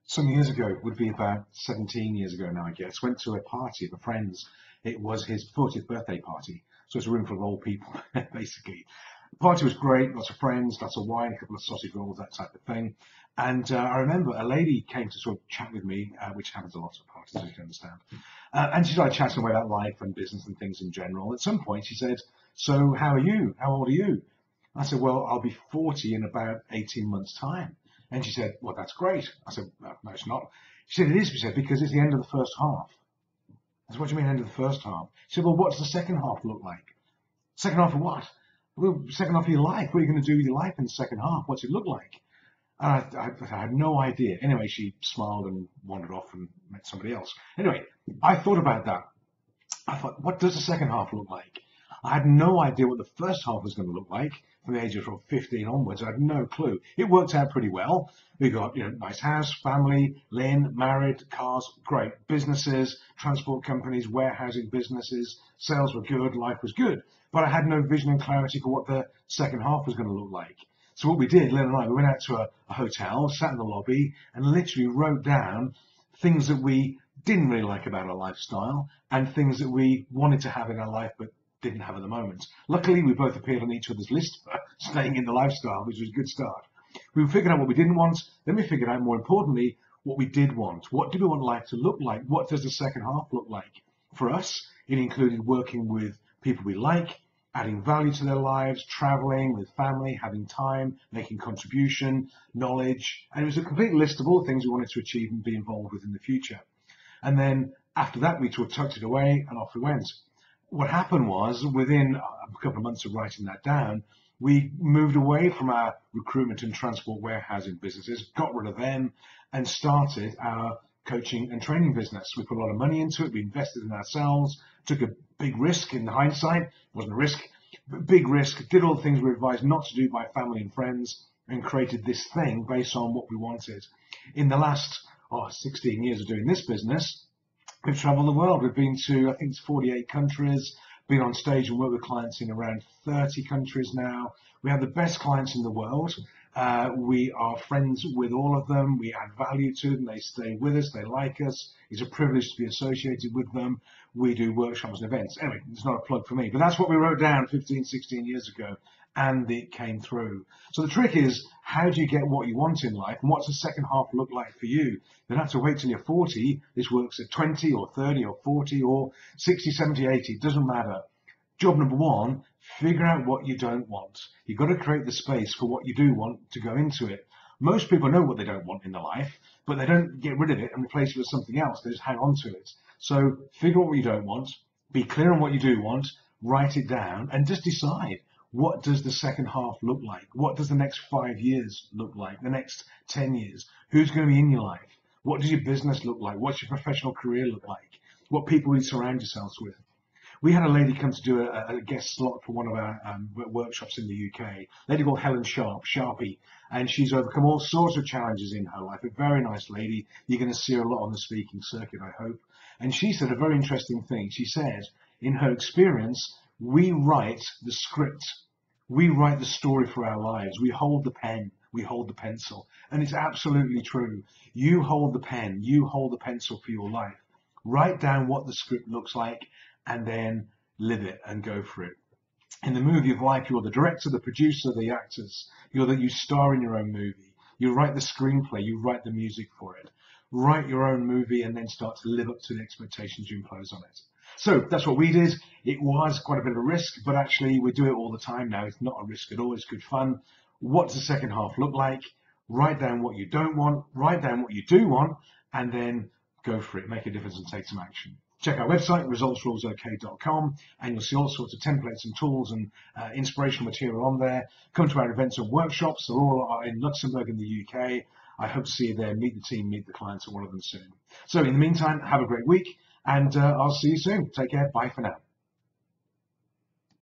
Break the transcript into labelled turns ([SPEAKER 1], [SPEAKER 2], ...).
[SPEAKER 1] Some years ago, would be about 17 years ago now, I guess, went to a party of a friend's. It was his 40th birthday party. So it's a room full of old people, basically. The party was great, lots of friends, lots of wine, a couple of sausage rolls, that type of thing. And I remember a lady came to sort of chat with me, which happens a lot at parties, as you can understand. And she started chatting away about life and business and things in general. At some point, she said, "So how are you? How old are you?" I said, "Well, I'll be 40 in about 18 months' time." And she said, "Well, that's great." I said, "No, it's not." She said, "It is," she said, "because it's the end of the first half." I said, "What do you mean, end of the first half?" She said, "Well, what's the second half look like?" "Second half of what?" "Well, second half of your life. What are you going to do with your life in the second half? What's it look like?" And I had no idea. Anyway, she smiled and wandered off and met somebody else. Anyway, I thought about that. I thought, what does the second half look like? I had no idea what the first half was going to look like from the age of 15 onwards. I had no clue. It worked out pretty well. We got, nice house, family, Lynn, married, cars, great. Businesses, transport companies, warehousing businesses, sales were good, life was good. But I had no vision and clarity for what the second half was going to look like. So what we did, Lynn and I, we went out to a hotel, sat in the lobby, and literally wrote down things that we didn't really like about our lifestyle and things that we wanted to have in our life but didn't have at the moment. Luckily, we both appeared on each other's list for staying in the lifestyle, which was a good start. We figured out what we didn't want, then we figured out, more importantly, what we did want. What do we want life to look like? What does the second half look like? For us, it included working with people we like, adding value to their lives, traveling with family, having time, making contribution, knowledge, and it was a complete list of all the things we wanted to achieve and be involved with in the future. And then after that, we tucked it away and off we went. What happened was, within a couple of months of writing that down, we moved away from our recruitment and transport warehousing businesses, got rid of them, and started our coaching and training business. We put a lot of money into it. We invested in ourselves, took a big risk in hindsight. It wasn't a risk, but big risk, did all the things we were advised not to do by family and friends, and created this thing based on what we wanted. In the last 16 years of doing this business, we've traveled the world. We've been to, I think it's 48 countries, been on stage and worked with clients in around 30 countries now. We have the best clients in the world. We are friends with all of them. We add value to them. They stay with us. They like us. It's a privilege to be associated with them. We do workshops and events. Anyway, it's not a plug for me, but that's what we wrote down 15, 16 years ago, and it came through. So the trick is, how do you get what you want in life, and what's the second half look like for you? You don't have to wait till you're 40. This works at 20 or 30 or 40 or 60, 70, 80. It doesn't matter. Job number one, figure out what you don't want. You've got to create the space for what you do want to go into it. Most people know what they don't want in their life, but they don't get rid of it and replace it with something else. They just hang on to it. So figure out what you don't want, be clear on what you do want, write it down, and just decide, what does the second half look like? What does the next 5 years look like? The next 10 years? Who's going to be in your life? What does your business look like? What's your professional career look like? What people will you surround yourselves with? We had a lady come to do a guest slot for one of our workshops in the UK, a lady called Helen Sharpie, and she's overcome all sorts of challenges in her life. A very nice lady. You're going to see her a lot on the speaking circuit, I hope. And she said a very interesting thing. She said, in her experience, we write the script. We write the story for our lives. We hold the pen. We hold the pencil. And it's absolutely true. You hold the pen. You hold the pencil for your life. Write down what the script looks like, and then live it and go for it. In the movie of life, you're the director, the producer, the actors. You star in your own movie. You write the screenplay, you write the music for it. Write your own movie and then start to live up to the expectations you impose on it. So that's what we did. It was quite a bit of a risk, but actually we do it all the time now. It's not a risk at all. It's good fun. What does the second half look like? Write down what you don't want, write down what you do want, and then go for it. Make a difference and take some action. Check our website, resultsrulesok.com, and you'll see all sorts of templates and tools and inspirational material on there. Come to our events and workshops. They're all in Luxembourg in the UK. I hope to see you there, meet the team, meet the clients at one of them soon. So in the meantime, have a great week, and I'll see you soon. Take care. Bye for now.